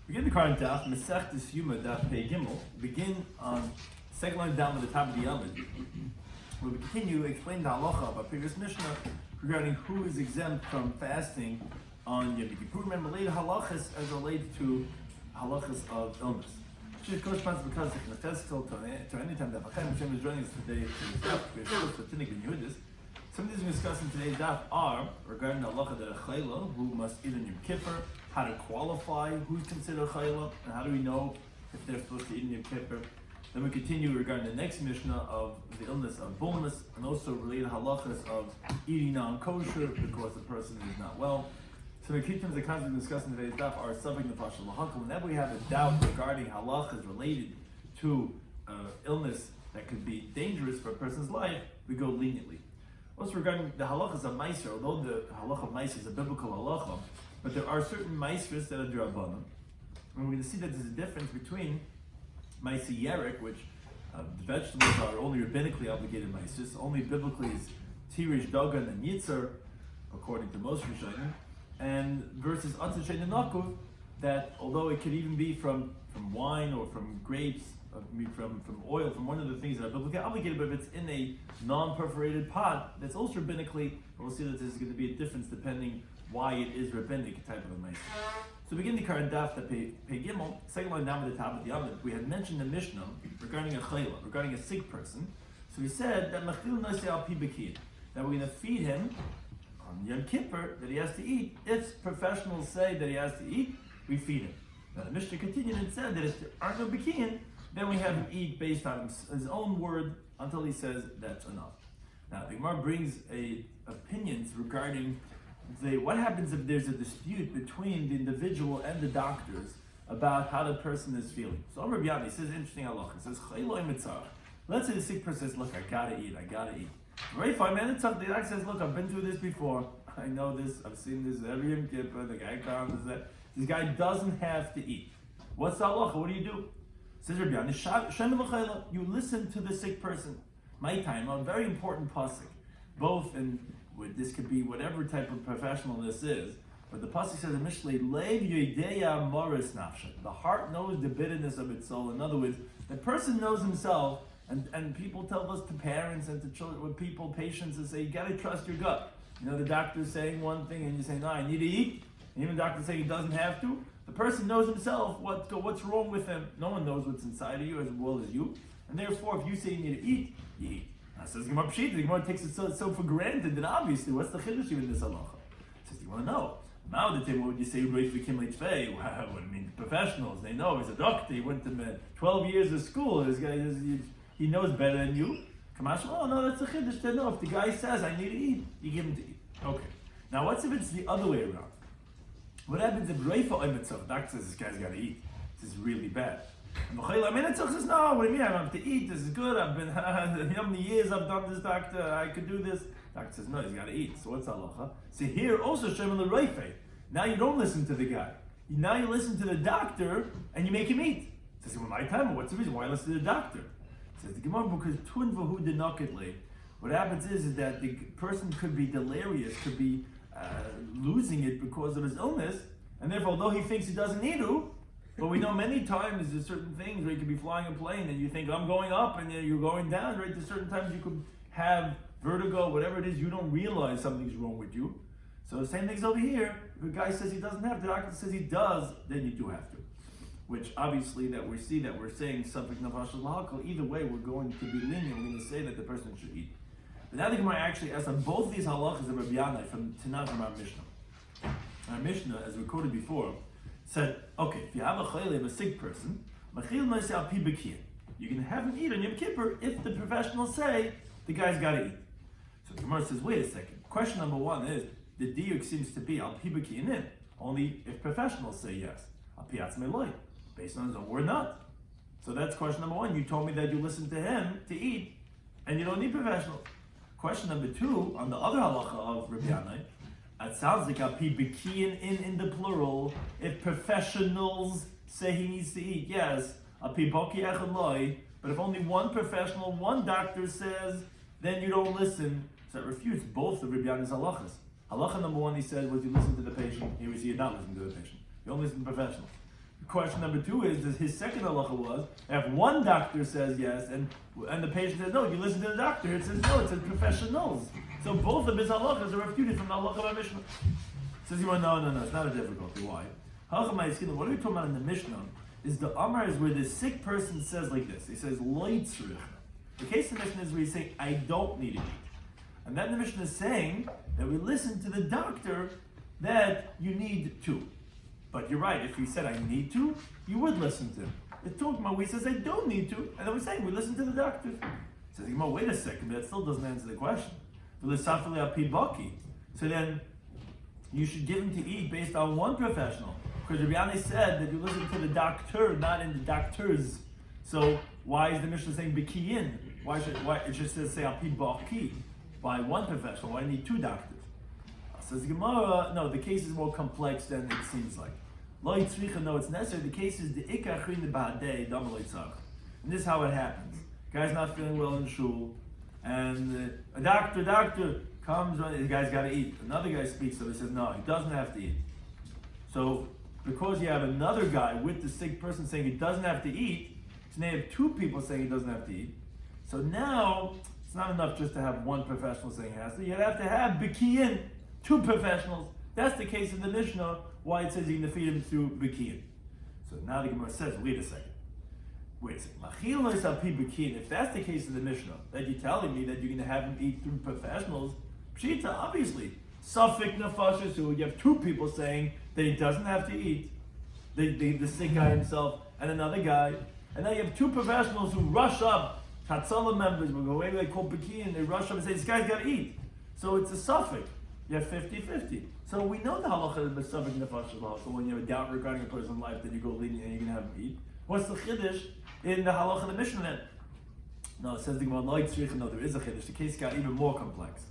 Begin the current Daf, Mesech Yoma Daf Pei Gimel. Begin on second line down at the top of the Yomid. We will continue to explain the halacha of our previous Mishnah regarding who is exempt from fasting on Yom Kippur. Remember, related halachas as related to halachas of illness. Which corresponds because if Nefesko to any time that Hashem is joining us today to the Daf, we're supposed to Tinnik and Yehudis. Some of these we're discussing today's Daf are regarding the halacha that a chayla who must eat on Yom Kippur, how to qualify who's considered a chayla, and how do we know if they're supposed to eat on Yom Kippur. Then we continue regarding the next Mishnah of the illness of bonus, and also related halachas of eating non-kosher because the person is not well. So the key terms of concept we discussed in today's Daf are subject to partial lahakal. Whenever we have a doubt regarding halachas related to illness that could be dangerous for a person's life, we go leniently. Also regarding the halachas of meiser, although the halacha of meiser is a biblical halacha, but there are certain meisers that are drabanan. And we're going to see that there's a difference between meiser yerek, which the vegetables are only rabbinically obligated meisers, only biblically is tirish, dagan, and yitzar, according to most Rishonim, and versus atzah she'nenakuv, that although it could even be from wine or from grapes, from oil, from one of the things that are biblically obligated, but if it's in a non-perforated pot, that's also rabbinically, we'll see that there's going to be a difference depending why it is rabbinic type of a meiser. So begin the current Daf, the Pei Gimel, second line down at the top of the Yomid. We had mentioned the Mishnah regarding a chayla, regarding a sick person. So we said that machil nosei al pi b'kiyah, that we're going to feed him on Yom Kippur, that he has to eat. If professionals say that he has to eat, we feed him. Now the Mishnah continued and said that if there are no b'kiyah, then we have him eat based on his own word until he says that's enough. Now the Gemara brings opinions regarding what happens if there's a dispute between the individual and the doctors about how the person is feeling. So Rabbi Shloimy says interesting halacha. He says, let's say the sick person says, look, I gotta eat. Right, 5 minutes up, the doctor says, look, I've been through this before. I know this, I've seen this every Yom Kippur, the guy comes, this guy doesn't have to eat. What's the halacha? What do? Says Rabbi Shloimy, you listen to the sick person. My time, a very important pasuk, both in this could be whatever type of professional this is, but the pasuk says initially, "Lev yodeya moris nafshe." The heart knows the bitterness of its soul. In other words, the person knows himself, and people tell us to parents and to children, with people, patients, and say you got to trust your gut. You know, the doctor's saying one thing, and you say, "No, I need to eat." And even the doctor saying he doesn't have to. The person knows himself what's wrong with him. No one knows what's inside of you as well as you, and therefore, if you say you need to eat, you eat. Now says Gemara Pshita, the Gemara takes it so for granted that obviously, what's the chiddush in this halacha? Says, you want to know. Now the time, what would you say? Well, I mean, professionals, they know. He's a doctor. He went to 12 years of school. This guy, he knows better than you. Kamash, oh no, that's a chiddush. No, if the guy says, I need to eat, you give him to eat. Okay. Now, what's if it's the other way around? What happens if Reifa Oimetzach, the doctor says, this guy's got to eat? This is really bad. And the Chayla says, no, what do you mean? I don't have to eat. This is good. I've been, how many years I've done this, doctor? I could do this. Doctor says, no, he's got to eat. So what's halacha? So here also, Shemin L'Reife. Now you don't listen to the guy. Now you listen to the doctor and you make him eat. Says, well, my time, what's the reason? Why listen to the doctor? Says the Gemara, because Tun Vahu Denakitli. What happens is that the person could be delirious, could be losing it because of his illness, and therefore, although he thinks he doesn't need to, but we know many times there's certain things where you could be flying a plane and you think, I'm going up, and you're going down, right? There's certain times you could have vertigo, whatever it is, you don't realize something's wrong with you. So the same thing's over here. If a guy says he doesn't have, the doctor says he does, then you do have to. Which obviously that we see that we're saying something nafashal lahakal. Either way, we're going to be lenient. We're going to say that the person should eat. But now the Gemara actually asks on both these halachas of Rabbi Shloimy from our Mishnah. Our Mishnah, as recorded before, said, okay, if you have a chayla, a sick person, machil nosei al pi b'kiyah. You can have him eat on Yom Kippur if the professionals say the guy's got to eat. So the Gemara says, wait a second. Question number one is, the diuk seems to be al pi b'kiyah, only if professionals say yes. Al pi atzmei loy, based on his own word not. So that's question number one. You told me that you listen to him to eat, and you don't need professionals. Question number two, on the other halacha of Rabbi Shloimy, it sounds like al pi b'kiyah in the plural. If professionals say he needs to eat, yes, al pi b'kiyah echad loy. But if only one professional, one doctor says, then you don't listen. So it refutes both of Rabbi Shloimy's halachas. Halacha number one, he said, was you listen to the patient. Here we see you not listening to the patient. You only listen to the professional. Question number two is his second halacha was, if one doctor says yes, and the patient says no, you listen to the doctor, it says no, it says professionals. So both of his halachas are refuted from the halacha of Mishnah. Says he went, no, it's not a difficulty. Why? What are we talking about in the Mishnah? Is the Amar is where the sick person says like this. He says, Lo tzrich. The case of the Mishnah is where he's saying, I don't need to eat. And then the Mishnah is saying that we listen to the doctor that you need to. But you're right, if he said I need to, you would listen to him. It's talking about where he says I don't need to, and then we're saying we listen to the doctor. Says, wait a second, but that still doesn't answer the question. So then you should give him to eat based on one professional. Because Rabbi said that you listen to the doctor, not in the doctors. So why is the Mishnah saying bekiyin? Why it just says say api baki by one professional? Why need two doctors? Says Gemara, no, the case is more complex than it seems like. Lo yitzricha, no, it's necessary. The case is the ikar chrin ba'adei dam lo yitzach. And this is how it happens. Guy's not feeling well in shul, and a doctor comes. The guy's got to eat. Another guy speaks to him. He says no, he doesn't have to eat. So because you have another guy with the sick person saying he doesn't have to eat, so now you have two people saying he doesn't have to eat. So now it's not enough just to have one professional saying he has to. You'd have to have bekiyin, two professionals. That's the case of the Mishnah, why it says you can feed him through bekiyin. So now the Gemara says, wait a second. If that's the case of the Mishnah, that you're telling me that you're going to have him eat through professionals, Pshita, obviously. Safik nefashis, who you have two people saying that he doesn't have to eat, the sick guy himself and another guy, and now you have two professionals who rush up, Hatzalah members, will go away, they call bekiyin, they rush up and say, this guy's got to eat. So it's a suffix. You have 50-50. So we know the halacha is suffix nefashis halacha. So when you have a doubt regarding a person's life, then you go lenient and you're going to have him eat. What's the chiddush in the halacha of the Mishnah then? No, it says the Gemara, no, there is a chiddush. The case got even more complex.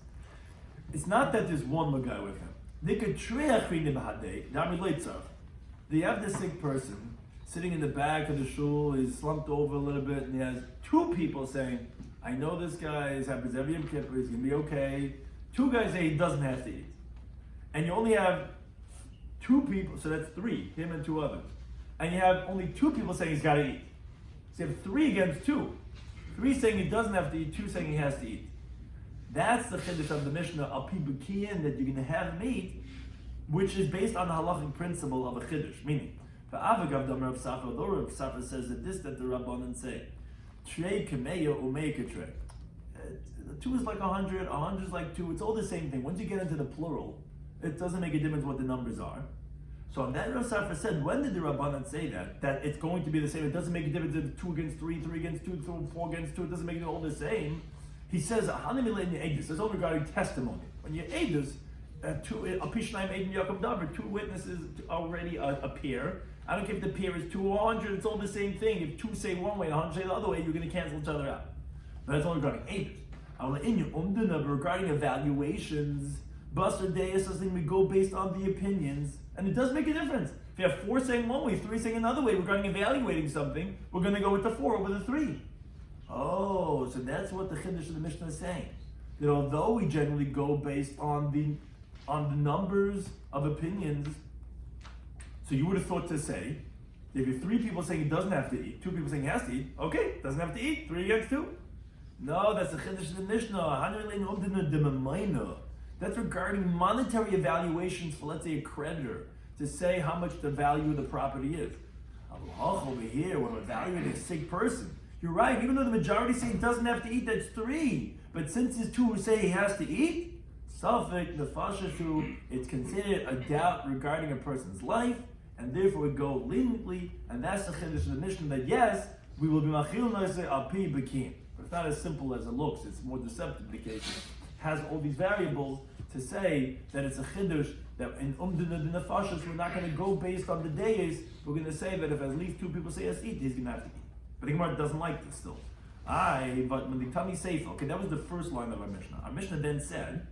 It's not that there's one guy with him. They have this sick person sitting in the back of the shul, he's slumped over a little bit, and he has two people saying, I know this guy happens every Yom Kippur, he's going to be okay. Two guys say he doesn't have to eat. And you only have two people, so that's three, him and two others. And you have only two people saying he's got to eat. So you have 3 against 2. 3 saying he doesn't have to eat, 2 saying he has to eat. That's the chiddush of the Mishnah, api b'kiyin, that you're going to have him eat, which is based on the halachic principle of a chiddush. Meaning, the Avagav Dam Rav Safra, although Rav Safra says that the Rabbanan say, Trei kameya umeika trei. 2 is like 100, 100 is like 2, it's all the same thing. Once you get into the plural, it doesn't make a difference what the numbers are. So on that Rav Safra said, when did the Rabbanan say that it's going to be the same? It doesn't make a difference if 2 against 3, 3 against 2, 4 against 2, it doesn't make it all the same. He says, it's all regarding testimony. When you're Eidos, two witnesses already appear. I don't care if the pair is 2 or 100, it's all the same thing. If 2 say one way and 100 say the other way, you're going to cancel each other out. But that's only regarding Eidos. Regarding evaluations, Buster Deus says we go based on the opinions, and it does make a difference. If you have 4 saying one way, 3 saying another way, regarding evaluating something, we're going to go with the 4 over the 3. Oh, so that's what the chiddush of the Mishnah is saying. That although we generally go based on the numbers of opinions, so you would have thought to say, if you have 3 people saying he doesn't have to eat, 2 people saying he has to eat, okay, doesn't have to eat, 3 against 2. No, that's the chiddush of the Mishnah. That's regarding monetary evaluations for, let's say, a creditor, to say how much the value of the property is. Over here, when we're evaluating a sick person, you're right, even though the majority say he doesn't have to eat, that's 3. But since there's 2 who say he has to eat, Safek, the Fashashu, it's considered a doubt regarding a person's life, and therefore we go leniently, and that's the chiddush of the Mishnah, that yes, we will be machil noiseh api b'kim. But it's not as simple as it looks, it's more deceptive the case. It has all these variables to say that it's a chiddush, that in the nefashos, we're not going to go based on the days, we're going to say that if at least 2 people say yes, eat, he's going to have to eat. But the Gemara doesn't like this still. But when they tell me Seifa, okay, that was the first line of our Mishnah. Our Mishnah then said,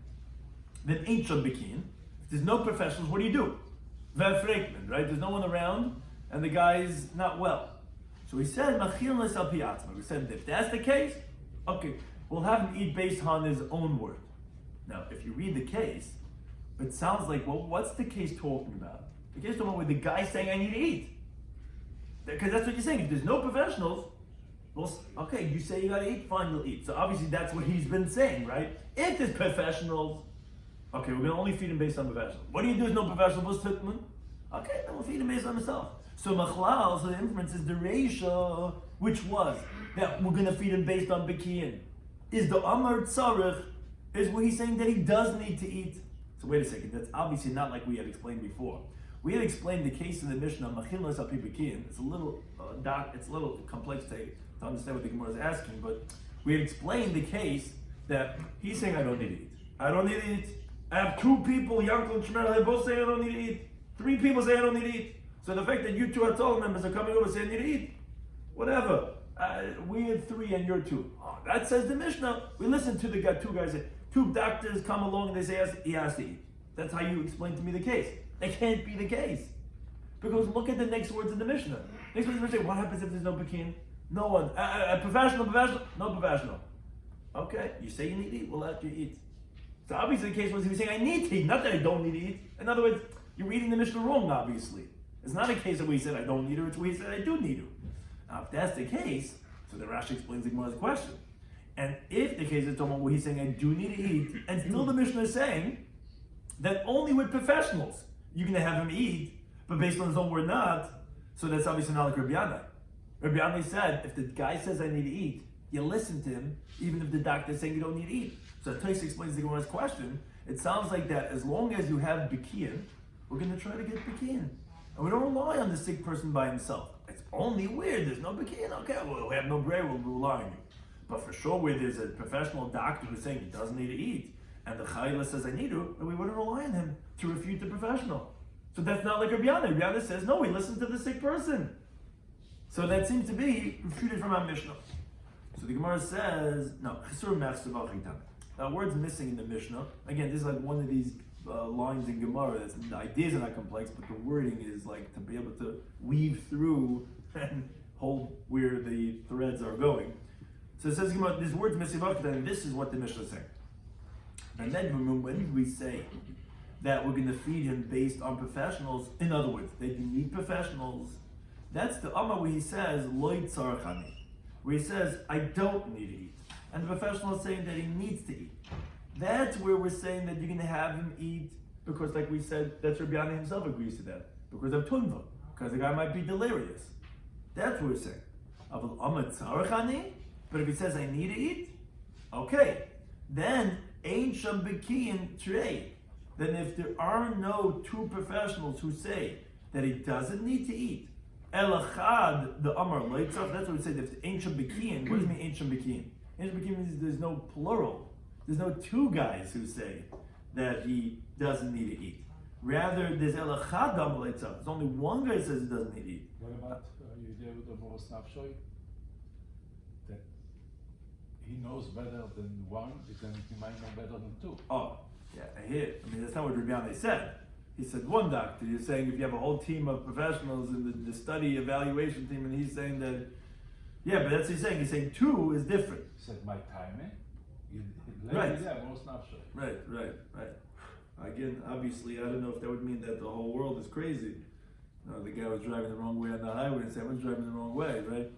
then ain't shad bikin. If there's no professionals, what do you do? Vefrekman, right? There's no one around, and the guy's not well. So we said, machil nesal piatzma. We said, if that's the case, okay, we'll have him eat based on his own word. Now, if you read the case, it sounds like, well, what's the case talking about? The case talking about with the guy saying, I need to eat. Because that's what you're saying. If there's no professionals, well, okay, you say you gotta eat, fine, you'll eat. So obviously that's what he's been saying, right? If there's professionals, okay, we're gonna only feed him based on professionals. What do you do if no professionals? Okay, then we'll feed him based on himself. So machlal, so the inference is the reisha, which was that we're gonna feed him based on bekiyin. Is the amar tzarich, is what he's saying that he does need to eat. So wait a second, that's obviously not like we had explained before. We had explained the case in the Mishnah, machilas al pi bekiyin. It's a little it's a little complex to understand what the Gemara is asking, but we had explained the case that he's saying I don't need to eat. I don't need to eat. I have two people, Yankel and Shmer, they both say I don't need to eat. Three people say I don't need to eat. So the fact that you two Hatzalah members are coming over saying I need to eat, whatever. We had three and you're two. Oh, that says the Mishnah. We listen to the guy, two guys say, two doctors come along and they say he has to eat. That's how you explain to me the case. That can't be the case. Because look at the next words in the Mishnah. Next words in the Mishnah, what happens if there's no bekin? No one. Professional, no professional. Okay, you say you need to eat, we'll let you eat. So obviously the case was he was saying I need to eat, not that I don't need to eat. In other words, you're reading the Mishnah wrong, obviously. It's not a case of where he said I don't need to, it's where he said I do need to. Now if that's the case, so then Rashi explains the Gemara's question. And if the case is talking about where he's saying I do need to eat, and still the Mishnah is saying that only with professionals you're going to have him eat, but based on his own word not, so that's obviously not like Rabbi Yana. Rabbi Yana said, if the guy says I need to eat, you listen to him, even if the doctor is saying you don't need to eat. So Tais explains the Gemara's question. It sounds like that as long as you have Bekiyin, we're going to try to get Bekiyin. And we don't rely on the sick person by himself. It's only weird, there's no Bekiyin, okay, we'll have no bread, we'll rely on you. But for sure, where there's a professional doctor who's saying he doesn't need to eat, and the Chayla says I need to, then we wouldn't rely on him to refute the professional. So that's not like Rabbi Yana. Rabbi Yana says, no, we listen to the sick person. So that seems to be refuted from our Mishnah. So the Gemara says, no, Chisur Mefsav Chitan. That word's missing in the Mishnah. Again, this is like one of these lines in Gemara. The ideas are not complex, but the wording is like to be able to weave through and hold where the threads are going. So it says, Gemara, this word's missing, and this is what the Mishnah is saying. And then when did we say that we're going to feed him based on professionals? In other words, that you need professionals. That's the Amma where he says, Loi tzarachani, where he says, I don't need to eat. And the professional is saying that he needs to eat. That's where we're saying that you're going to have him eat, because like we said, that's Rabbi Yana himself agrees to that, because of tunva, because the guy might be delirious. That's what we're saying. Aval Amma tzarachani, but if he says, I need to eat, okay, then Ein Sham Bekiyin Trey. Then if there are no two professionals who say that he doesn't need to eat, Elachad the Amar Leitzach, that's what we say. If Ein Sham Bekiyin, what does it mean Ein Sham Bekiyin? Ein Sham Bekiyin means there's no plural. There's no two guys who say that he doesn't need to eat. Rather, there's Elachad the Amar Leitzach. There's only one guy who says he doesn't need to eat. What about you there with the Boros Nafshoy? That he knows better than one, then he might know better than two. Oh, yeah, I hear it. I mean, that's not what Rabbi Yana said. He said one doctor. You're saying if you have a whole team of professionals in the study evaluation team, and he's saying that, yeah, but that's what he's saying. He's saying two is different. He said my timing. Right. Right. Again, obviously, I don't know if that would mean that the whole world is crazy. No, the guy was driving the wrong way on the highway, and someone's driving the wrong way, right?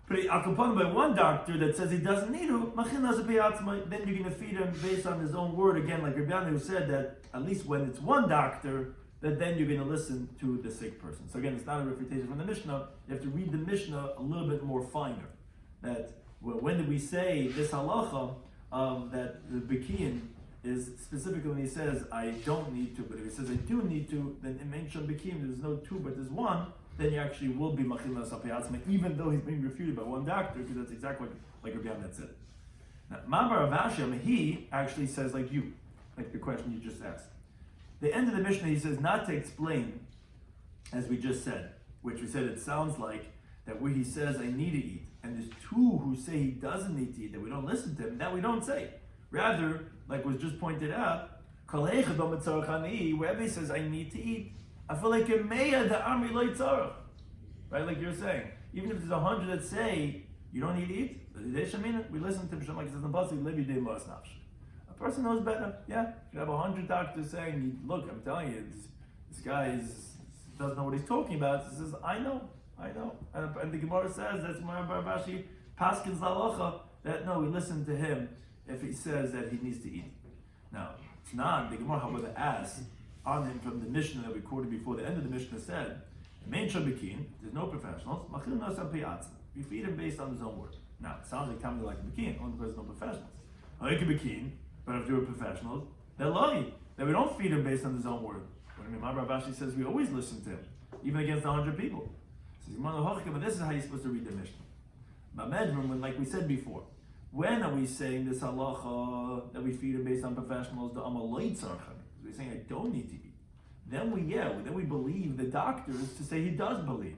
But accompanied by one doctor that says he doesn't need to, then you're going to feed him based on his own word. Again, like Rabbi Yana who said that at least when it's one doctor, that then you're going to listen to the sick person. So again, it's not a refutation from the Mishnah. You have to read the Mishnah a little bit more finer. That when did we say this halacha that the Bekiyin is specifically when he says I don't need to, but if he says I do need to, then in Ein Sham Bekiyin there's no two but there's one. Then you actually will be machil sapiatzma, even though he's being refuted by one doctor, because that's exactly like Rabbi Yana said. Now, Mamar Rav Asham, he actually says like you, like the question you just asked. The end of the Mishnah, he says not to explain, as we just said, which we said it sounds like that where he says I need to eat, and there's two who say he doesn't need to eat, that we don't listen to him, that we don't say. Rather, like was just pointed out, wherever he says I need to eat, I feel like a meya the amri loy tzarach, right? Like you're saying, even if there's 100 that say you don't need to eat, we listen to him. Like it says in Pasuk, live your day mas nafsh. A person knows better. Yeah, you have 100 doctors saying, "Look, I'm telling you, this guy doesn't know what he's talking about." He says, "I know. I know. And the Gemara says that's why Rashi paskins halacha that no, we listen to him if he says that he needs to eat. Now, it's not, the Gemara, however, asks on him from the Mishnah that we quoted before the end of the Mishnah said, there's no professionals, we feed him based on his own word. Now, it sounds like Tamil like a Bekin, only because there's no professionals. Like a Bekin, but if there were professionals, they're lying, that we don't feed him based on his own word. What I mean, my Rashi says we always listen to him, even against 100 people. But this is how you're supposed to read the Mishnah. When, like we said before, when are we saying this halacha that we feed him based on professionals, the amalei tzarchan? We're saying I don't need to eat. Then we believe the doctors to say he does believe,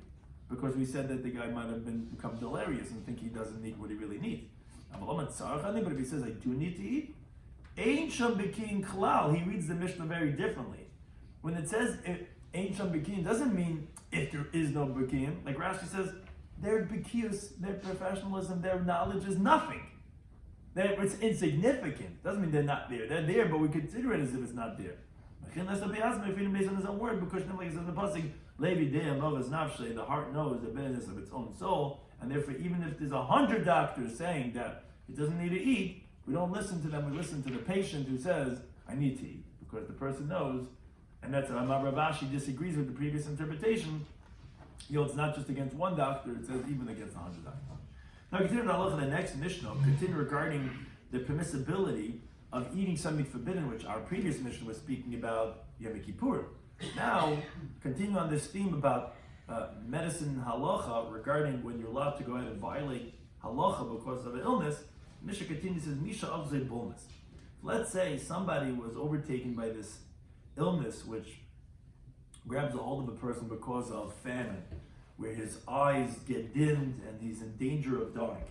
because we said that the guy might have become delirious and think he doesn't need what he really needs. But if he says I do need to eat, Ein Sham Bekin Klal, he reads the Mishnah very differently. When it says Ein Sham Bekin, doesn't mean if there is no Bekin. Like Rashi says, their Bekius, their professionalism, their knowledge is nothing. It's insignificant. Doesn't mean they're not there. They're there, but we consider it as if it's not there. Unless the Be'azim, feed him based on his own word, because like it says in the pasuk, Levi De'am Novas Nafshe, the heart knows the bitterness of its own soul, and therefore even if there's 100 doctors saying that he doesn't need to eat, we don't listen to them, we listen to the patient who says, I need to eat, because the person knows, and that's why Rav Ashi disagrees with the previous interpretation. It's not just against one doctor, it says even against 100 doctors. Now continue to look at the next Mishnah, continue regarding the permissibility of eating something forbidden, which our previous Mishnah was speaking about Yom Kippur. Now, continue on this theme about medicine halacha regarding when you're allowed to go ahead and violate halacha because of an illness. Mishnah continues, says, Misha avzei bolnus. Let's say somebody was overtaken by this illness which grabs a hold of a person because of famine, where his eyes get dimmed and he's in danger of dying.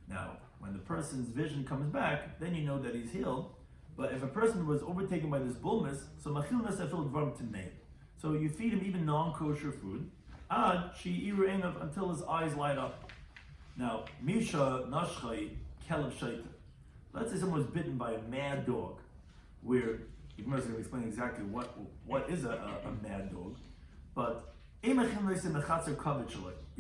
Now, when the person's vision comes back, then you know that he's healed. But if a person was overtaken by this bulmus, so machil nesafil dvarim t'mei. So you feed him even non-kosher food, ad she'iru einav, until his eyes light up. Now, misha nashchai kelev shaita. Let's say someone was bitten by a mad dog, where Yomah is going to explain exactly what is a mad dog, but you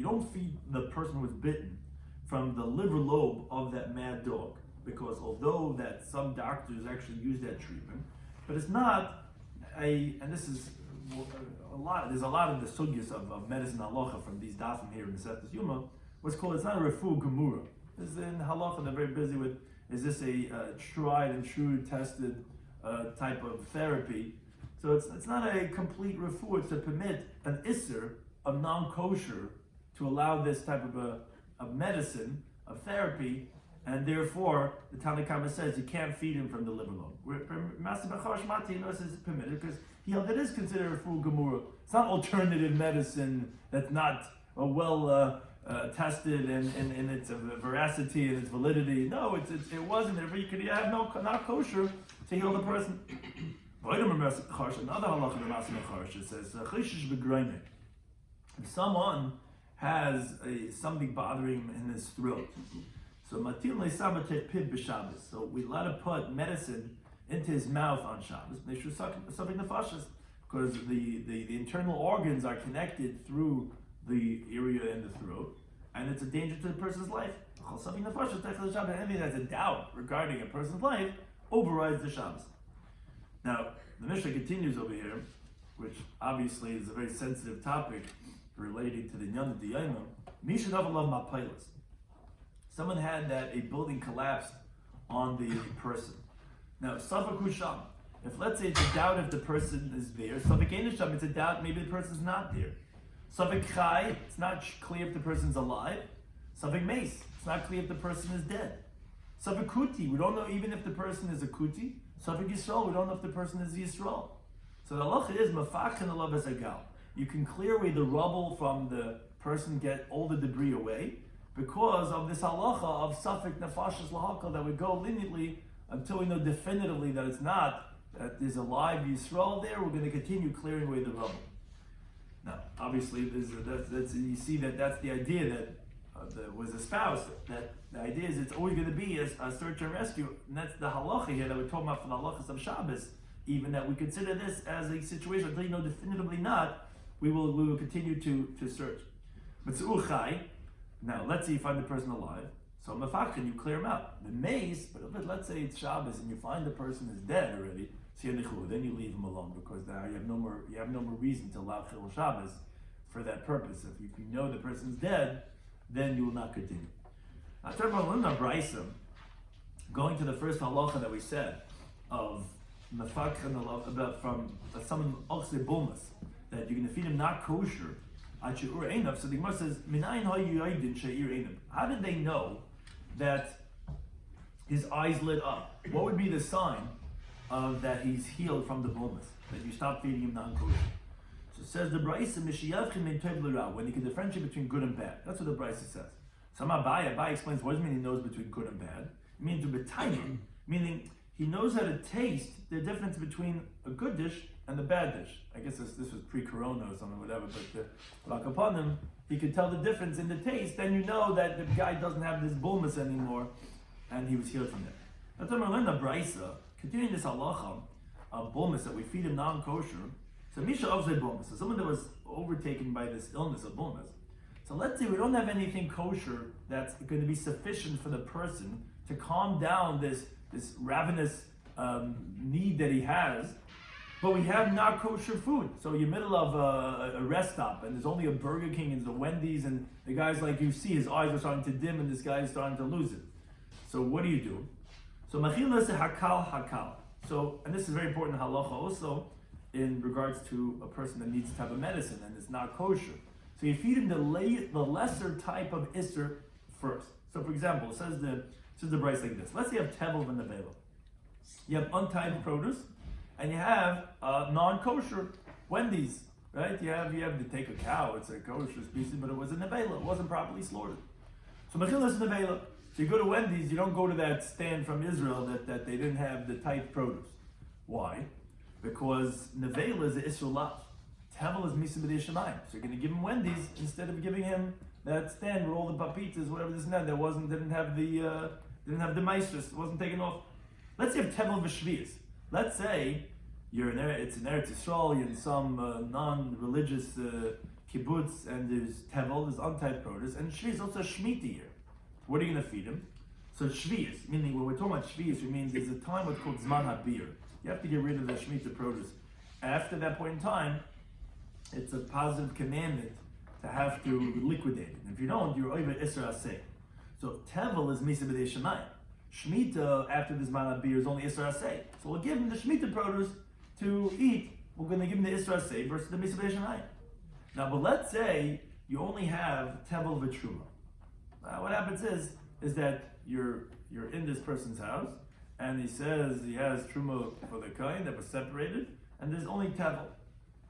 don't feed the person who was bitten from the liver lobe of that mad dog, because although that some doctors actually use that treatment, but it's not and this is there's a lot of the sugyas of medicine halacha from these dafim here in Masechtas Yoma, what's called, it's not a refu gemura. This is in halacha, they're very busy with, is this a tried and true tested type of therapy? So it's not a complete refu, it's to permit an isser of non-kosher to allow this type of medicine, of therapy, and therefore the Tanna Kama says you can't feed him from the liver lobe. Master B'char Shmati knows it's permitted because that is considered a full gemura. It's not alternative medicine that's not well tested in its veracity and its validity. No, it wasn't. You could have not kosher to heal the person. Another halacha in the Master B'char says if someone has something bothering him in his throat, so we let him put medicine into his mouth on Shabbos. They should something nefashis, because the internal organs are connected through the area in the throat, and it's a danger to the person's life. Anything that's a doubt regarding a person's life overrides the Shabbos. Now, the Mishnah continues over here, which obviously is a very sensitive topic relating to the Yom Yoma. Someone had that a building collapsed on the person. Now, Safak Husham, if let's say it's a doubt if the person is there, Safak Einisham, it's a doubt maybe the person's not there. Safak Chai, it's not clear if the person's alive. Safak Mace, it's not clear if the person is dead. Safak Kuti, we don't know even if the person is a Kuti. Safak Yisrael, we don't know if the person is Yisrael. So the halacha is Mafachan alav esagal. You can clear away the rubble from the person, get all the debris away, because of this halacha of Safek Nefashis Lahakal, that we go leniently until we know definitively that it's not, that there's a live Yisrael there. We're going to continue clearing away the rubble. Now, obviously, you see that's the idea that was espoused, that the idea is it's always going to be a search and rescue, and that's the halacha here that we're talking about for the halachas of Shabbos, even that we consider this as a situation until you know definitively not, we will continue to search. Mitzur chai. Now, let's say you find the person alive. So mafakhin, you clear him out. The mace, but let's say it's Shabbos and you find the person is dead already. Then you leave him alone because now you have no more reason to allow Chil Shabbos for that purpose. If you know the person's dead, then you will not continue. Now, talking about Brisa, going to the first halacha that we said of mafakhin about from someone ochse bulmas that you're going to feed him not kosher. So the Gemara says, how did they know that his eyes lit up? What would be the sign of that he's healed from the bulmas, that you stop feeding him non-kosher? So it says the Brisa, when you can differentiate between good and bad. That's what the Brisa says. So Abai explains what does it mean he knows between good and bad. It means to be tiny, meaning he knows how to taste the difference between a good dish and the bad dish. I guess this was pre-corona or something, whatever, but like upon him, he could tell the difference in the taste, then you know that the guy doesn't have this bulmus anymore, and he was healed from it. That's when we learn the Brisa, continuing this halacha of bulmus, that we feed him non-kosher. So Misha Avzei bulmus, so someone that was overtaken by this illness of bulmus. So let's say we don't have anything kosher that's going to be sufficient for the person to calm down this ravenous need that he has, but we have not kosher food. So you're middle of a rest stop and there's only a Burger King and there's a Wendy's and the guy's like, you see his eyes are starting to dim and this guy is starting to lose it. So what do you do? So machil hakal. So, and this is very important in halacha also in regards to a person that needs to have a medicine and it's not kosher. So you feed him the lesser type of isser first. So for example, it says the Bryce like this. Let's say you have tevel and nevela. You have untied produce, and you have non-kosher Wendy's, right? You have to take a cow. It's a kosher species, but it was a nevela. It wasn't properly slaughtered. So mechila is nevela. So you go to Wendy's, you don't go to that stand from Israel that they didn't have the tight produce. Why? Because nevela is the Israelat. Tevel is misa b'dei shemayim. So you're going to give him Wendy's instead of giving him that stand with all the papitas, whatever this and that. Didn't have the maestros. It wasn't taken off. Let's say you have tevel v'shvius. Let's say it's in Eretz Yisrael, you're in some non-religious kibbutz, and there's tevel, there's untied produce, and shvius also a shmita year. What are you going to feed him? So shvius, meaning when we're talking about shvius, it means there's a time what's called zman habir. You have to get rid of the shmita produce. After that point in time, it's a positive commandment to have to liquidate it. And if you don't, you're over Isra Aseh. So tevel is misa b'dei shemayim. Shemitah after this zman habir is only Isra Aseh. So we'll give him the shemitah produce to eat. We're going to give him the Isra Aseh versus the misa b'dei shemayim. Now, but let's say you only have tevel v'truma. What happens is that you're in this person's house, and he says he has truma for the kohen that was separated, and there's only tevel.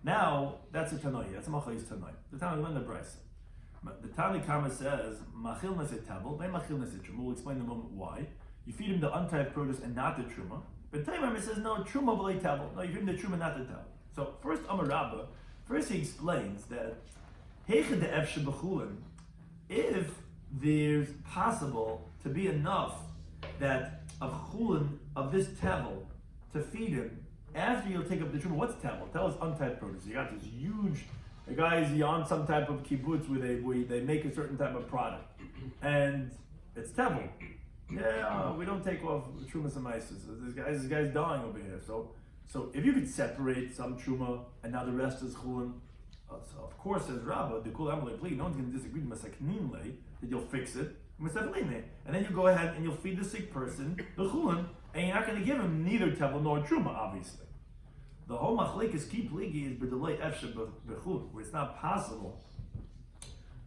Now that's a tanoi. That's a machlis tanoi. The Tanna in the Brisa. The Tanna Kama says machil nase tevel, by machil nase truma. We'll explain in a moment why. You feed him the untied produce and not the truma. But Taimar says no truma v'lei tevel. No, you feed him the truma, not the tevel. So first Amar Rabba, first he explains that heichad de efshe b'chulin, if there's possible to be enough that of chulin of this tevel to feed him after you'll take up the truma. What's tevel? Tevel is untied produce. You got this huge, the guy's on some type of kibbutz where they make a certain type of product, and it's tevel. Yeah, we don't take off trumas and meises. This guy's dying over here. So if you could separate some truma and now the rest is chulin, so of course, says Rabbah, the kul amalei pli. No one's going to disagree with masaknin lei that you'll fix it. And then you go ahead and you'll feed the sick person the chulin, and you're not going to give him neither tevel nor truma, obviously. The whole machlekes ki pligi is b'delay efshe b'chulin, where it's not possible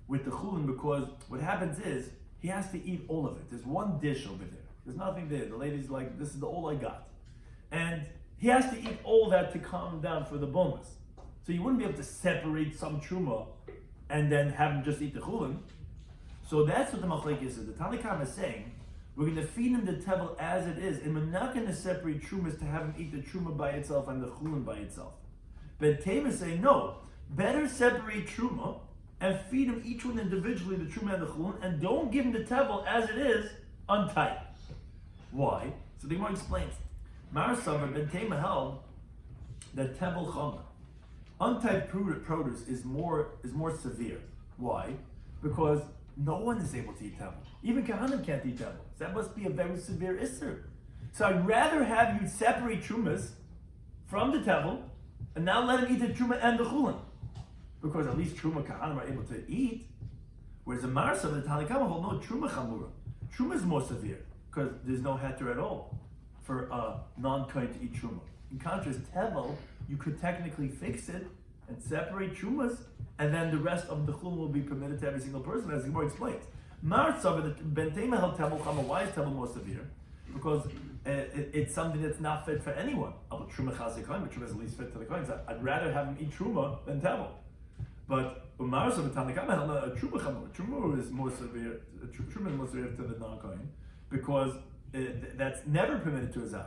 with the chulin because what happens is he has to eat all of it. There's one dish over there. There's nothing there. The lady's like, this is all I got, and he has to eat all that to calm down for the bonus. So you wouldn't be able to separate some truma and then have him just eat the chulin. So that's what the machlekes is. The Tanna Kama is saying, we're going to feed him the tevel as it is, and we're not going to separate trumas to have him eat the truma by itself and the chulin by itself. But Taim is saying, no, better separate truma and feed him each one individually, the truma and the chulin, and don't give him the tevel as it is, untied. Why? So the Gemara explains. Mar Savar ben Taim held that tevel chama, untied produce is more severe. Why? because no one is able to eat tevel. Even Kahanim can't eat tevel. So that must be a very severe isser. So I'd rather have you separate trumas from the tevel, and now let him eat the truma and the chulin, because at least truma Kahanim are able to eat. Whereas the marsa of the Tanakama hold no truma chamura. Truma is more severe because there's no heter at all for a non-kohen to eat truma. In contrast, tevel, you could technically fix it and separate trumas, and then the rest of the chulin will be permitted to every single person, as the Gemara explains. Marsa the ben tema held tevel chama. Why is tevel more severe? Because it's something that's not fit for anyone. Truma chazik kohen, but truma is at least fit to the kohen. So I'd rather have him eat truma than tevel. But Umarsa Tanakama, Truma is more severe. Truma is more severe to the non-kohen because that's never permitted to a zab.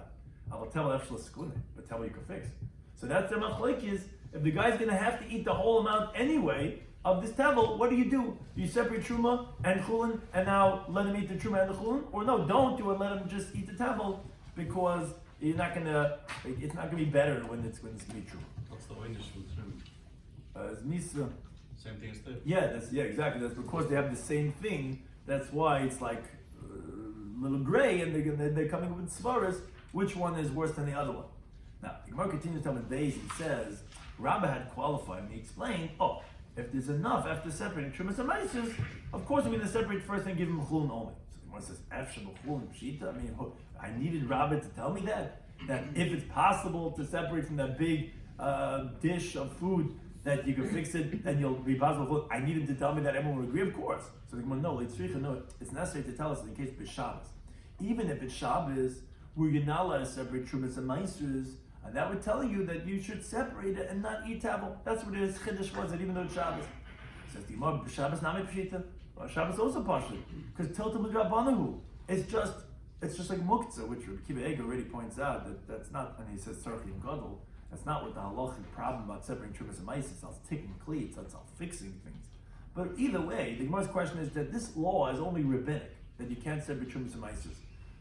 I will tell Efshel but tell you can fix. So that's the machlek is if the guy's going to have to eat the whole amount anyway of this tevel, what do? You separate truma and chulin, and now let him eat the truma and the chulin, or no, don't do it. Let him just eat the tevel because you're not gonna. It's not going to be better when it's going to be truma. What's the oinish with trim? Same thing as that. Yeah, exactly. That's because they have the same thing. That's why it's like a little gray, and they're coming with svaras. Which one is worse than the other one? Now, the Gemara continues to tell days. He says, Rabbi had qualified, and he explained, if there's enough after separating trumas and maisus, of course we're going to separate first and give him chulin only. So the Gemara says, Efshel chulin pshita. I mean, I needed Rabbi to tell me that if it's possible to separate from that big dish of food, that you can fix it and you'll be possible. I need him to tell me that everyone will agree, of course. So the Gemara, no, it's necessary to tell us in case it's Shabbos. Even if it's Shabbos, where you're not allowed to separate trumas and maestros, and that would tell you that you should separate it and not eat tevel. That's what his chiddush was, that even though it's Shabbos. Says the Gemara, Shabbos nami pshita. Well, Shabbos also partially, because tiltum l'drabanahu. It's just like muktzah, which Rabbi Kiva Eger already points out that's not, and he says tzarchim gadol. That's not what the halachic problem about separating trumas and maisis. It's all taking cleats. It's all fixing things. But either way, the Gemara's question is that this law is only rabbinic, that you can't separate trumas and maisis.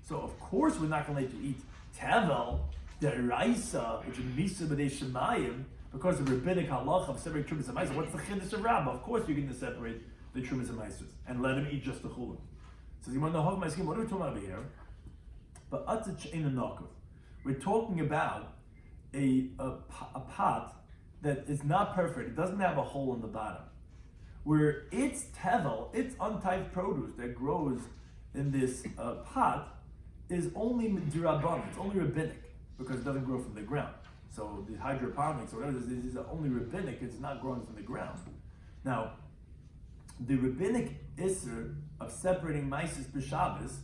So of course we're not going to let you eat tevel, deraisa, which is misa b'dei shemayim, because of rabbinic halacha of separating trumas and maisis. What's the chiddush of Rabbah? Of course you're going to separate the trumas and maisis and let him eat just the chulin. So you want to know what are we talking about over here? But atzich ein anakov. We're talking about a pot that is not perfect. It doesn't have a hole in the bottom. Where it's tevel, it's untyped produce that grows in this pot is only d'Rabbanan, it's only rabbinic because it doesn't grow from the ground. So the hydroponics or whatever is only rabbinic, it's not growing from the ground. Now, the rabbinic isser of separating maisis b'Shabbos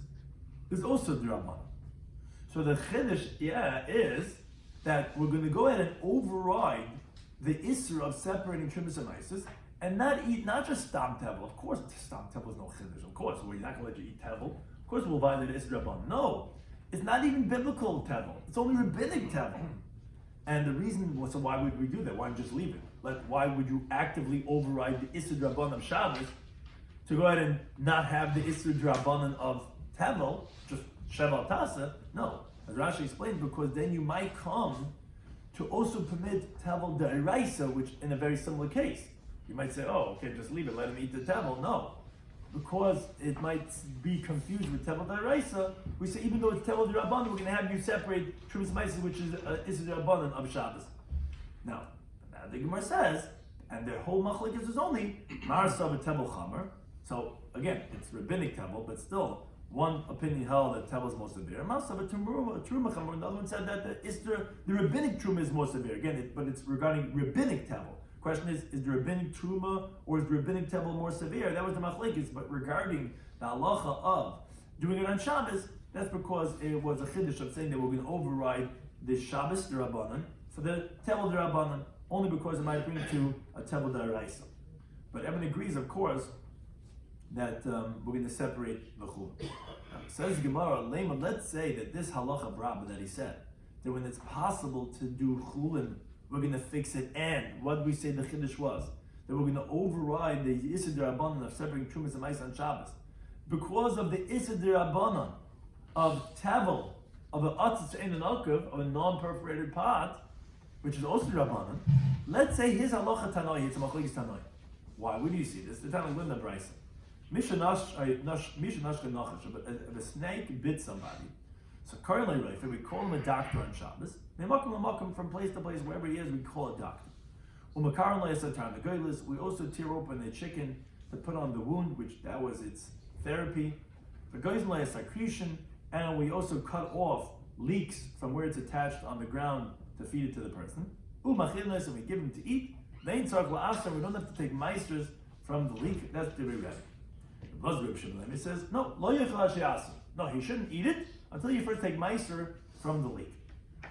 is also d'Rabbanan. So the chiddush, is that we're going to go ahead and override the isser of separating trumas and maisis and not just stam tevel. Of course, stam tevel is no chiddush. Of course, we're not going to let you eat tevel. Of course, we'll violate the isser rabban. No, it's not even biblical tevel. It's only rabbinic tevel. And the reason was, so why would we do that? Why not just leave it? Why would you actively override the isser rabban of Shabbos to go ahead and not have the isser rabbanan of tevel, just sheval tasa? No. As Rashi explains, because then you might come to also permit tevel deraisa, which in a very similar case. You might say, okay, just leave it, let him eat the tevel. No. Because it might be confused with tevel deraisa, we say even though it's tevel d'Rabbanan, we're going to have you separate trumas maisis, which is d'Rabbanan of Shabbos. Now the Gemara says, and their whole machlekes is only marsa v'tevel chamer. So again, it's rabbinic tevel, but still, one opinion held that tevel is more severe. Marsa v'truma chamer. Another one said that the rabbinic truma is more severe. Again, but it's regarding rabbinic tevel. Question is the rabbinic truma or is the rabbinic tevel more severe? That was the machlekes. But regarding the halacha of doing it on Shabbos, that's because it was a chiddush of saying that we're going to override the Shabbos d'Rabbanan for the tevel d'Rabbanan, only because it might bring to a tevel d'Oraisa. But everyone agrees, of course, that we're going to separate the chulin. Says Gemara, let's say that this halacha of Rabbah that he said, that when it's possible to do chulin, we're going to fix it, and what we say the chiddush was, that we're going to override the Issa D'Rabbanan of separating Trumas and Mais on Shabbos. Because of the Issa D'Rabbanan of Tevel, of an Atzitz Ein Anakav, of a non-perforated pot, which is also D'Rabbanan, let's say his halacha Tanoi, it's a machlekes Tanoi. Why? Where do you see this? The time in the Brisa. Misha nashka nachash, but if a snake bit somebody, so currently, right, if we call him a doctor on Shabbos, from place to place, wherever he is, we call a doctor. We also tear open a chicken to put on the wound, which that was its therapy. Secretion, and we also cut off leaks from where it's attached on the ground to feed it to the person. And we give him to eat. We don't have to take meisters from the leak. That's the Rebbe. Rabbi Shloimy says, no, he shouldn't eat it until you first take meister from the leak.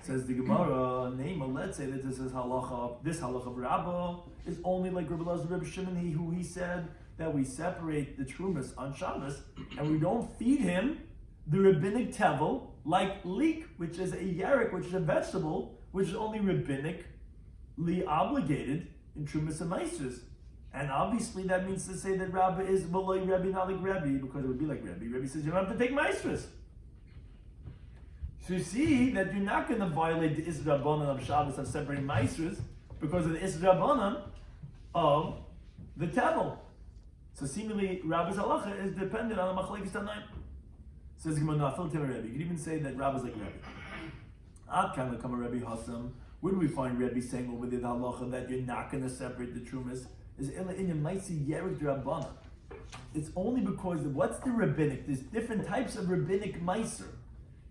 Says the Gemara, let's say that this halacha of Rabbah is only like Rabbi Shimon, who he said that we separate the trumas on Shabbos and we don't feed him the rabbinic tevel like leek, which is a yarek, which is a vegetable, which is only rabbinically obligated in trumas and meisters. And obviously that means to say that Rabbi is below Rabbi, not like Rabbi, because it would be like Rabbi. Rabbi says you don't have to take meisters. So you see that you're not going to violate the Isra Rabbanan of Shabbos of separating meisters because of the Isra Rabbanan of the tevel. So seemingly Rabbi's halacha is dependent on the machlekes tanaim. Says Gemara, no, Rabbi. You could even say that Rabbi's like Rabbi. Ad kan lekama Rabbi Hassam. Where do we find Rabbi saying over there the halacha that you're not going to separate the trumas? Is in your Maisi Yerik Rabbanan. It's only because what's the rabbinic? There's different types of rabbinic meiser.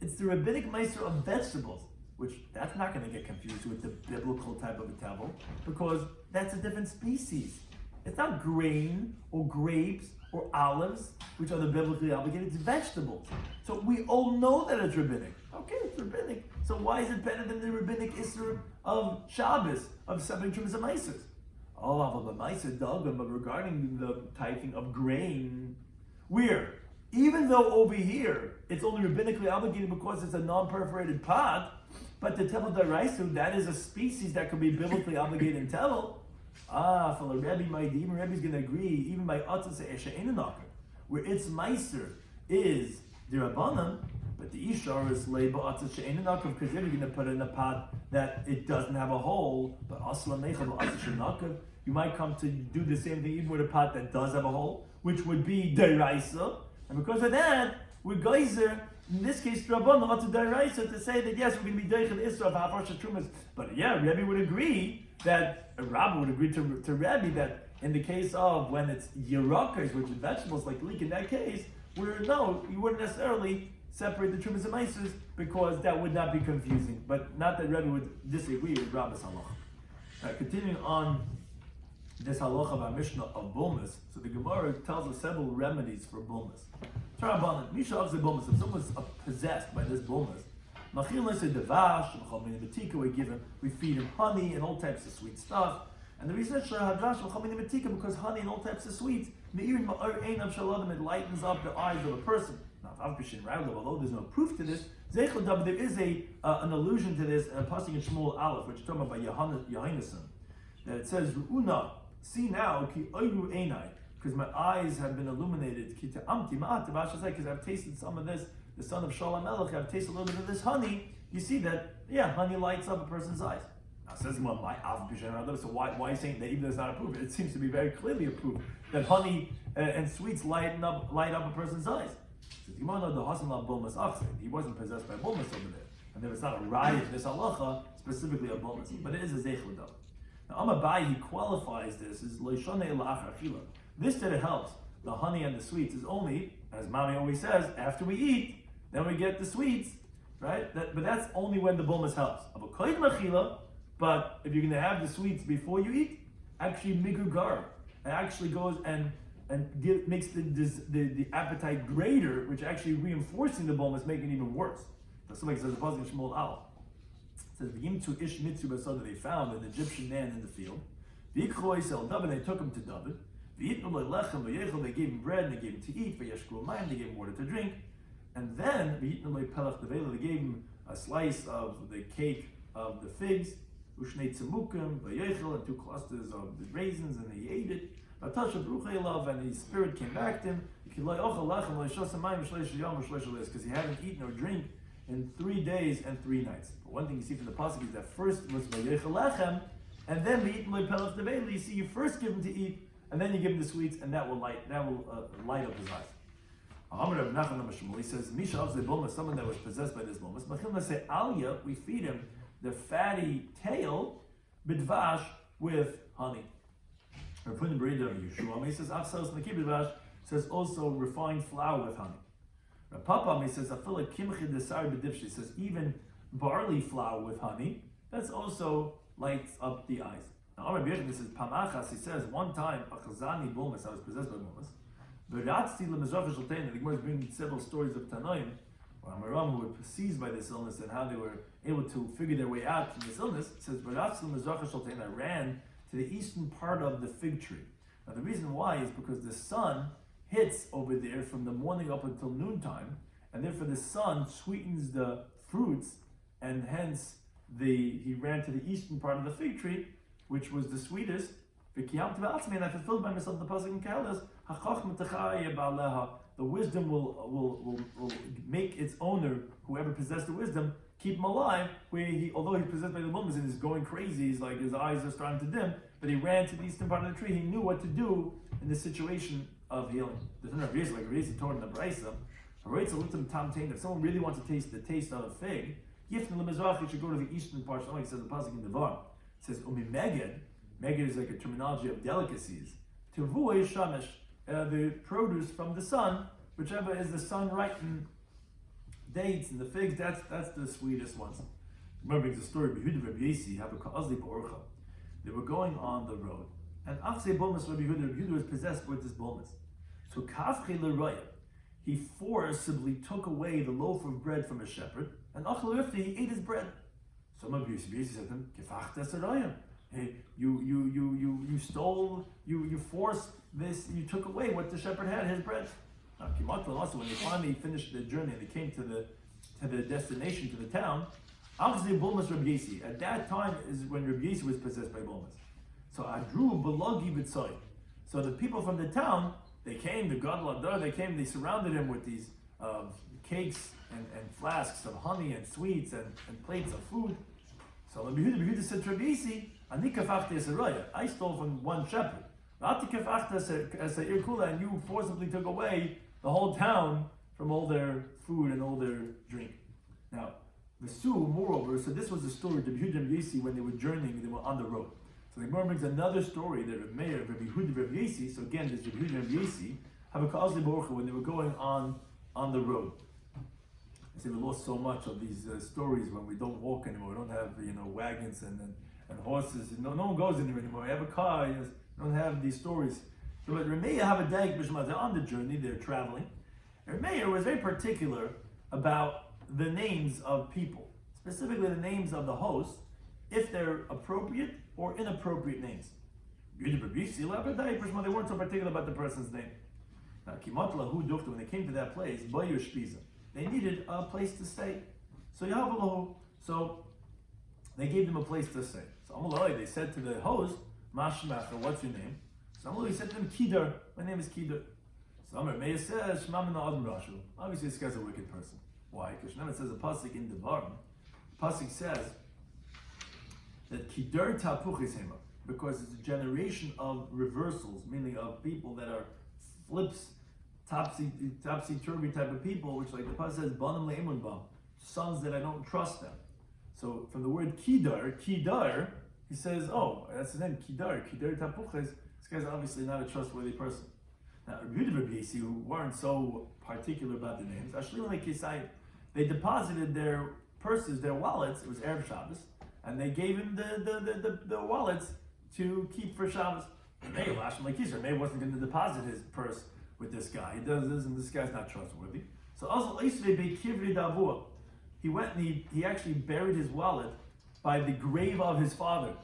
It's the rabbinic meiser of vegetables, which that's not going to get confused with the biblical type of a tevel, because that's a different species. It's not grain or grapes or olives, which are the biblically obligated. It's vegetables. So we all know that it's rabbinic. Okay, it's rabbinic. So why is it better than the rabbinic Isser of Shabbos, of separating trumas and meisers? Oh, but regarding the typing of grain, where even though over here it's only rabbinically obligated because it's a non-perforated pot, but the tevel daraisu, that is a species that could be biblically obligated in tevel. For the Rebbe, even Rebbe's going to agree, even by Atzah Se'esha Einanakar, where its meister is the Rabbanan, but the Ishar is Leiba Atzah She'einanakar, because if you're going to put it in a pot that it doesn't have a hole, but Asla Mecha Atzah She'einanakar, you might come to do the same thing even with a pot that does have a hole, which would be Deraisa, and because of that, we're geyser, in this case, Rabbanan Atzah Deraisa, to say that yes, we're going to be Deichel Isra of Hafar Shatrumas, but yeah, Rebbe would agree that Rabbi would agree to Rabbi that in the case of when it's yerakas, which is vegetables like leek in that case, where no, you wouldn't necessarily separate the trumas and meisters because that would not be confusing. But not that Rabbi would disagree with Rabbi's halacha. Continuing on this halacha of our Mishnah of bulmus, so the Gemara tells us several remedies for bulmus. Tarabanan, Misha of the bulmus, if someone's possessed by this bulmus, we give him, we feed him honey and all types of sweet stuff. And the reason because honey and all types of sweets, it lightens up the eyes of a person. Now, although there's no proof to this, there is an allusion to this in a passage in Shmuel Aleph, which is talking about Yohaneson, that it says, see now, because my eyes have been illuminated, because I've tasted some of this. The son of Shalom Melech, I've tasted a little bit of this honey. You see that, honey lights up a person's eyes. Now says, so why are you saying that even though it's not a proof? It seems to be very clearly a proof that honey and sweets light up a person's eyes. He wasn't possessed by bulmus over there. And there was not a riot, this halacha, specifically a bulmus, but it is a zeichel dam. Now Amabai, he qualifies this as loishonei la'achar achila. This that it helps, the honey and the sweets, is only, as Mami always says, after we eat, then we get the sweets, right? But that's only when the bulmus helps. But if you're going to have the sweets before you eat, actually migugar, it actually goes and makes the appetite greater, which actually reinforcing the bulmus, making it even worse. That's somebody says the pasuk in Shmuel Aleph. It says v'yimtu ish mitzu basada, they found an Egyptian man in the field. V'yikcholoi sel David, they took him to David. V'yitnu they gave him bread and they gave him to eat. V'yashkul mayim, they gave him water to drink. And then they gave him a slice of the cake of the figs, ushnei tzemukim, v'yechel, and 2 clusters of the raisins, and he ate it. And his spirit came back to him because he hadn't eaten or drink in 3 days and 3 nights. But one thing you see from the pasuk is that first was v'yechel lechem, and then you see you first give him to eat, and then you give him the sweets, and that will light up his eyes. He says, Misha of the bulma, someone that was possessed by this bulma. Machilna say, Alya, we feed him the fatty tail, bidvash, with honey. Or put in the breeder of Yeshua. He says, Afsos Naki bidvash, says also refined flour with honey. Papa, he says, Afila kimchi desar b'difshi, says even barley flour with honey, that's also lights up the eyes. Now, Amar Birch, he says, Pamachas, he says, one time, Achazani bulmas, I was possessed by bulmas. The Gemara is bringing several stories of Tanoim, where Amaram were seized by this illness and how they were able to figure their way out from this illness. It says, I ran to the eastern part of the fig tree. Now the reason why is because the sun hits over there from the morning up until noontime, and therefore the sun sweetens the fruits, and hence he ran to the eastern part of the fig tree, which was the sweetest. And I fulfilled by myself the pasuk in Kalas, the wisdom will make its owner, whoever possessed the wisdom, keep him alive. Where although he's possessed by the woman and is going crazy, he's like his eyes are starting to dim, but he ran to the eastern part of the tree. He knew what to do in the situation of healing. There's another reason, like Rezi told in the Brisa. If someone really wants to taste the taste of a fig, you should go to the eastern part. Like it says the pasuk in Devar. It says Meged is like a terminology of delicacies. Tevuah shamish, the produce from the sun, whichever is the sun-ripened dates and the figs, that's the sweetest ones. Remember the story of Yehuda Rabbi Yesi, they were going on the road, and Achse Bomas Rabbi Yehuda was possessed with this Bomas. So Kafche L'Roya, he forcibly took away the loaf of bread from a shepherd, and Achel he ate his bread. So Rabbi Yesi said to him, Kefach Tesarayim. Hey, you stole, you forced this, you took away what the shepherd had, his bread. Now, also, when they finally finished their journey and they came to the destination, to the town, at that time is when Rabbi Yesi was possessed by Bulmas. So Adru Balagi B'tzai. So the people from the town, they came, the Gadol Adar, they surrounded him with these cakes and flasks of honey and sweets and plates of food. So Rabbi Yehuda said to Rabbi Yesi, I stole from one shepherd. And you forcibly took away the whole town from all their food and all their drink. Now, the Su, moreover, so this was the story of Rabbi Yehuda and Rabbi Yesi when they were journeying, they were on the road. So the Gemara brings another story that Rabbi Meir, Rabbi Yehuda and Rabbi Yesi, so again, there's Rabbi Yehuda and Rabbi Yesi, have a Kazli Borcha when they were going on the road. I say we lost so much of these stories when we don't walk anymore. We don't have wagons and horses. No one goes anymore. We have a car. You don't have these stories. So but Rameya have a dag b'shma. They're on the journey. They're traveling. Rameya was very particular about the names of people, specifically the names of the hosts, if they're appropriate or inappropriate names. They weren't so particular about the person's name. Now, when they came to that place, they needed a place to stay. So they gave them a place to stay. So they said to the host, Mashmacha, what's your name? So he said to them, Kidar, my name is Kidar. So Meir says, obviously this guy's a wicked person. Why? Because it says a pasuk in Devarim. Pasuk says that Kidar Tapuch is hema, because it's a generation of reversals, meaning of people that are flips, topsy-turvy type of people, which like the pasuk says, Banam le'emun bam, sons that I don't trust them. So from the word Kidar, he says, oh, that's his name, Kidar Tapuches. This guy's obviously not a trustworthy person. Now, Rabbi Yesi, who weren't so particular about the names, they deposited their purses, their wallets, it was Erev Shabbos, and they gave him the wallets to keep for Shabbos. May wasn't going to deposit his purse with this guy. He does this, and this guy's not trustworthy. So also, he went and he actually buried his wallet by the grave of his father.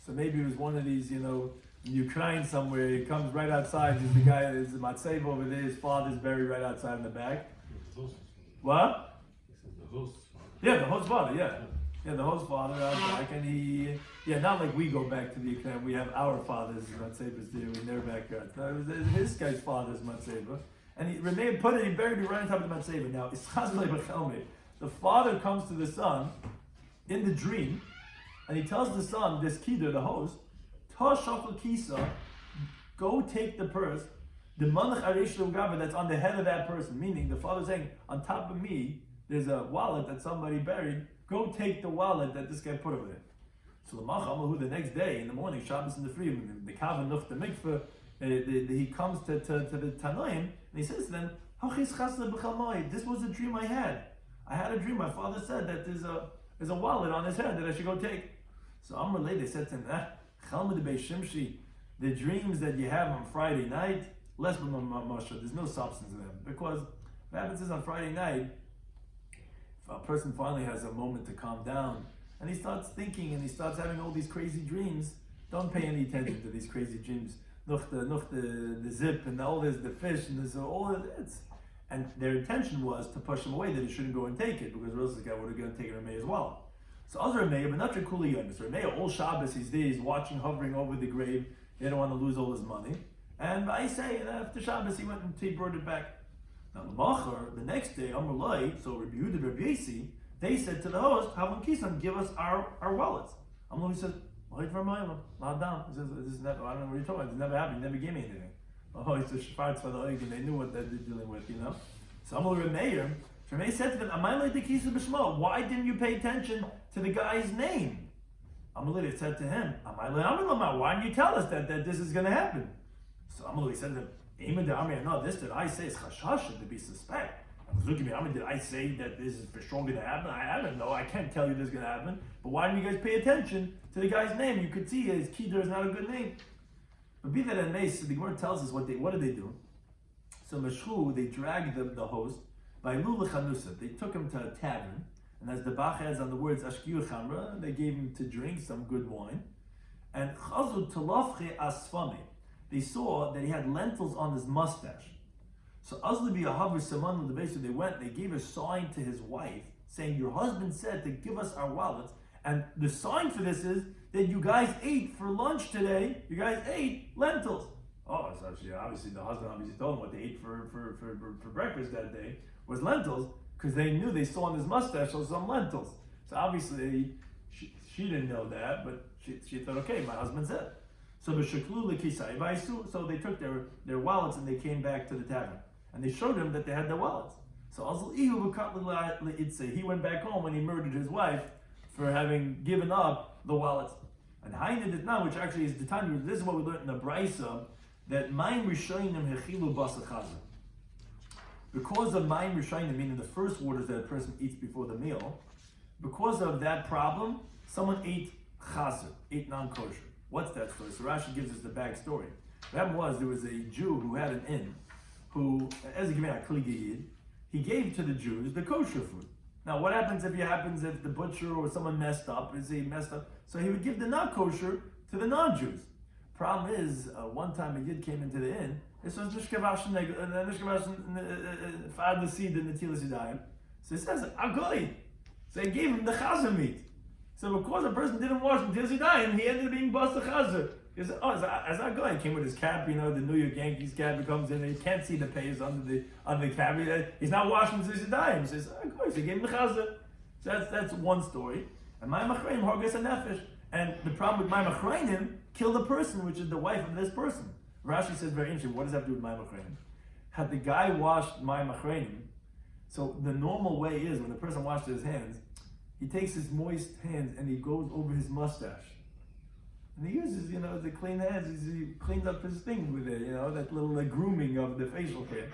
So maybe it was one of these, in Ukraine somewhere, he comes right outside, there's the guy, there's the matzeva over there, his father's buried right outside in the back. What? The host's father. Yeah, the host's father, yeah. Yeah, the host's father out back, and not like we go back to the Ukraine, we have our father's matzevas there in their backyard. No, it was his guy's father's matzeva. And he buried it right on top of the matzeva. Now, the father comes to the son in the dream, and he tells the son, this Kidar, the host, Ta shafal kisa, go take the purse, the manach aresh l'ugaber that's on the head of that person, meaning the father's saying, on top of me, there's a wallet that somebody buried, go take the wallet that this guy put over there. So the next day, in the morning, Shabbos in the freedom, the Kavan Nuch, the mikveh, he comes to the Tanoim, and he says to them, this was a dream I had. I had a dream. My father said that there's a wallet on his head that I should go take. So Amrulay, they said to him, the dreams that you have on Friday night, less than there's no substance in them. Because what happens is on Friday night, if a person finally has a moment to calm down, and he starts thinking and he starts having all these crazy dreams, don't pay any attention to these crazy dreams. The zip and all this, the fish and this, all of it. And their intention was to push him away, that he shouldn't go and take it, because else this guy would have gone and taken Rameh as well. So other Rameh, but not Kuli Yomis. Rameh, all Shabbos, he's there, he's watching, hovering over the grave. He didn't want to lose all his money. And I say, and after Shabbos, he went and he brought it back. Now, the next day, Amrulay, so Rabbi Yehuda, Rabbi Yasi, they said to the host, Havon Kisan, give us our wallets. Amrulay says, he says, I don't know what you're talking about. This never happened. He never gave me anything. Oh, it's a Schwarz for the Oig, and they knew what they're dealing with, you know. So Amrulay Remeir said to them, why didn't you pay attention to the guy's name? Amrulay said to him, why didn't you tell us that this is going to happen? So Amrulay said to him, no, this did I say is chashash, to be suspect. Did I say that this is for sure going to happen? I don't know. I can't tell you this is going to happen. But why didn't you guys pay attention to the guy's name? You could see his Kedar is not a good name. But be that as may, the Gemara tells us what did they do? So Meshchu, they dragged the host by Lula Chanusa. They took him to a tavern, and as the Bach adds on the words Ashkiyu Chamra, they gave him to drink some good wine. And Chazu Talafche Asfame, they saw that he had lentils on his mustache. So Azlibi Ahavu Saman, the base, they went, they gave a sign to his wife, saying, your husband said to give us our wallets, and the sign for this is that you guys ate for lunch today, you guys ate lentils. Oh, so obviously the husband told him what they ate for breakfast that day was lentils, because they saw on his mustache some lentils. So obviously she didn't know that, but she thought, okay, my husband said. So so they took their wallets and they came back to the tavern. And they showed him that they had their wallets. So he went back home when he murdered his wife for having given up the wallets. And Haina did not, which actually is the time, this is what we learned in the Braisa, that Mayim Rishonim Hechilu Basachaza. Because of Mayim Rishonim, meaning the first waters that a person eats before the meal, because of that problem, someone ate chazer, ate non-kosher. What's that story? So Rashi gives us the backstory. What happened there was a Jew who had an inn, who, as a Gemara Kligiyid, he gave to the Jews the kosher food. Now, what happens if the butcher or someone messed up? So he would give the not kosher to the non-Jews. Problem is, one time a Yid came into the inn. This was Nishkavashin Fad the seed in the Tilas Yadayim. So he says, Agoy. So he gave him the chazer meat. So because a person didn't wash the Tilas Yadayim, he ended up being bust the chazer. He said, as that guy came with his cap, the New York Yankees cap, he comes in and he can't see the payers under the cap. He's not washing his dime. He says, so he gave him the chazer. So that's one story. And my machrayim hargas a nefesh. And the problem with my machrayim, kill the person, which is the wife of this person. Rashi says very interesting. What does that have to do with my machrayim? Had the guy washed my machrayim, so the normal way is when the person washes his hands, he takes his moist hands and he goes over his mustache. And he uses, the clean hands. He cleans up his thing with it, that little grooming of the facial hair,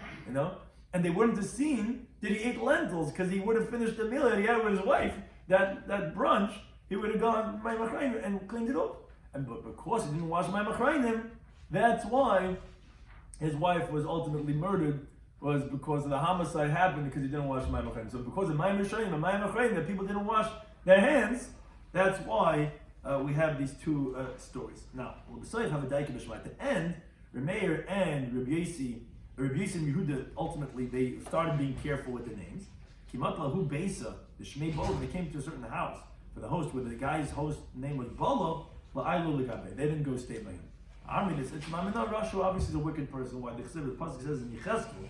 And they wouldn't have seen that he ate lentils because he would have finished the meal that he had with his wife. That brunch, he would have gone my machrayim and cleaned it up. But because he didn't wash my machrayim, that's why his wife was ultimately murdered. Was because of the homicide happened because he didn't wash my machrayim. So because of my machrayim and my machrayim, that people didn't wash their hands, that's why. We have these two stories. Now, at the end, Remeir and Rabbi Yasi and Yehuda, ultimately, they started being careful with the names. Kimat lahu beisa, the Shmei Bolo, they came to a certain house for the host, where the guy's host name was Bolo, la'aylu legabe. They didn't go stay by him. Armin, they said, Shemamina Rashu obviously is a wicked person. Why? The Pasuk says in Yecheskel,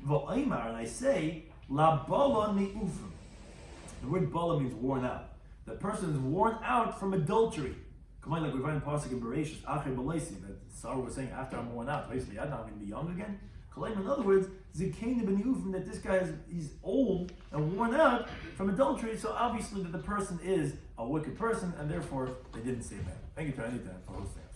V'oimar, and I say, La Bolo ni'ufim. The word Bolo means worn out. The person is worn out from adultery. Come on, like we find in Pasuk in Bereshit, Acher B'Leisi, that Sarah was saying, after I'm worn out, basically, I'm not going to be young again. In other words, Zikain ben Yuvim, that this guy he's old and worn out from adultery, so obviously that the person is a wicked person, and therefore they didn't say that. Thank you to anytime for hosting us.